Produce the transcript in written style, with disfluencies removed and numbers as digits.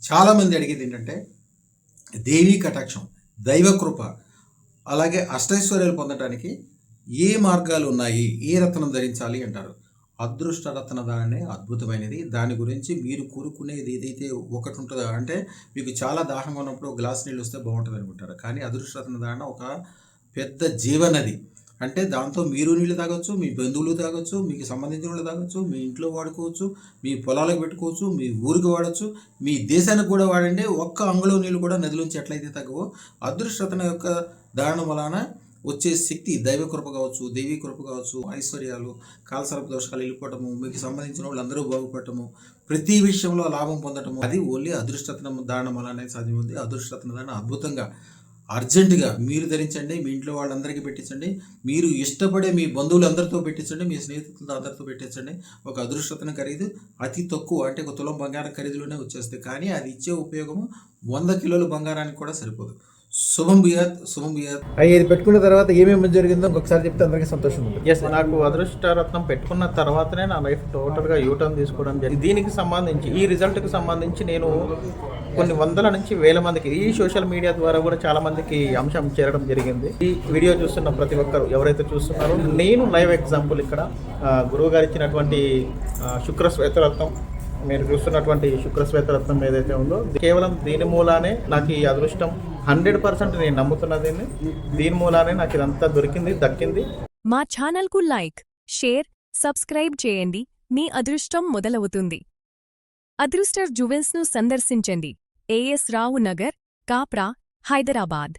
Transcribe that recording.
చాలామంది అడిగేది ఏంటంటే దేవీ కటాక్షం, దైవ కృప, అలాగే అష్టైశ్వర్యాలు పొందడానికి ఏ మార్గాలు ఉన్నాయి, ఏ రత్నం ధరించాలి అంటారు. అదృష్ట రత్న దానే అద్భుతమైనది. దాని గురించి మీరు కోరుకునేది ఏదైతే ఒకటి ఉంటుందో, అంటే మీకు చాలా దాహంగా ఉన్నప్పుడు ఒక గ్లాస్ నీళ్ళు వస్తే బాగుంటుంది అనుకుంటారు. కానీ అదృష్ట రత్న దాన ఒక పెద్ద జీవనది. అంటే దాంతో మీరు నీళ్ళు తాగొచ్చు, మీ బంధువులు తాగొచ్చు, మీకు సంబంధించిన వాళ్ళు తాగొచ్చు, మీ ఇంట్లో వాడుకోవచ్చు, మీ పొలాలకు పెట్టుకోవచ్చు, మీ ఊరికి వాడచ్చు, మీ దేశానికి కూడా వాడండి. ఒక్క అంగుళం నీళ్ళు కూడా నదిలోంచి ఎట్లయితే తగ్గవో అదృష్టతన యొక్క దానం వలన వచ్చే శక్తి, దైవ కృప కావచ్చు, దేవీ కృప కావచ్చు, ఐశ్వర్యాలు, కాలసర్ప దోషాలు వెళ్ళిపోవటము, మీకు సంబంధించిన వాళ్ళు అందరూ బాగుపడటము, ప్రతి విషయంలో లాభం పొందటము, అది ఓన్లీ అదృష్టతనం దానం వలనే సాధ్యమవుతుంది. అదృష్టతన దానం అద్భుతంగా అర్జెంటుగా మీరు ధరించండి, మీ ఇంట్లో వాళ్ళందరికీ పెట్టించండి, మీరు ఇష్టపడే మీ బంధువులందరితో పెట్టించండి, మీ స్నేహితులతో అందరితో పెట్టించండి. ఒక అదృష్టతను ఖరీదు అతి తక్కువ, అంటే ఒక తులం బంగారం ఖరీదులోనే వచ్చేస్తుంది. కానీ అది ఇచ్చే ఉపయోగము 100 కిలోల బంగారానికి కూడా సరిపోదు. శుభం బియాత్, శుభం బియాత్. ఇది పెట్టుకున్న తర్వాత ఏమేమి జరిగిందో ఒకసారి చెప్తే అందరికీ సంతోషం ఉంటుంది. ఎస్, నాకు అదృష్టరత్నం పెట్టుకున్న తర్వాతనే నా లైఫ్ టోటల్గా యూటర్న్ తీసుకోవడం జరిగింది. దీనికి సంబంధించి, ఈ రిజల్ట్కి సంబంధించి నేను కొన్ని వందల నుంచి వేల మందికి ఈ సోషల్ మీడియా ద్వారా కూడా చాలా మందికి అంశం చేరడం జరిగింది. ఈ వీడియో చూస్తున్న ప్రతి ఒక్కరు ఎవరైతే చూస్తున్నారో, నేను లైవ్ ఎగ్జాంపుల్ ఇక్కడ గురువు గారు ఇచ్చినటువంటి శుక్ర శ్వేతరత్నం, మీరు చూస్తున్నటువంటి శుక్ర శ్వేతరత్నం ఏదైతే ఉందో, కేవలం దీని మూలానే నాకు ఈ అదృష్టం 100% నేను నమ్ముతున్న దీని మూలానే నాకు ఇదంతా దక్కింది. మా ఛానల్కు లైక్, షేర్, సబ్స్క్రైబ్ చేయండి. మీ అదృష్టం మొదలవుతుంది. అదృష్ట జ్యువెల్స్ను సందర్శించండి. AS రావు నగర్, కాప్రా, హైదరాబాద్.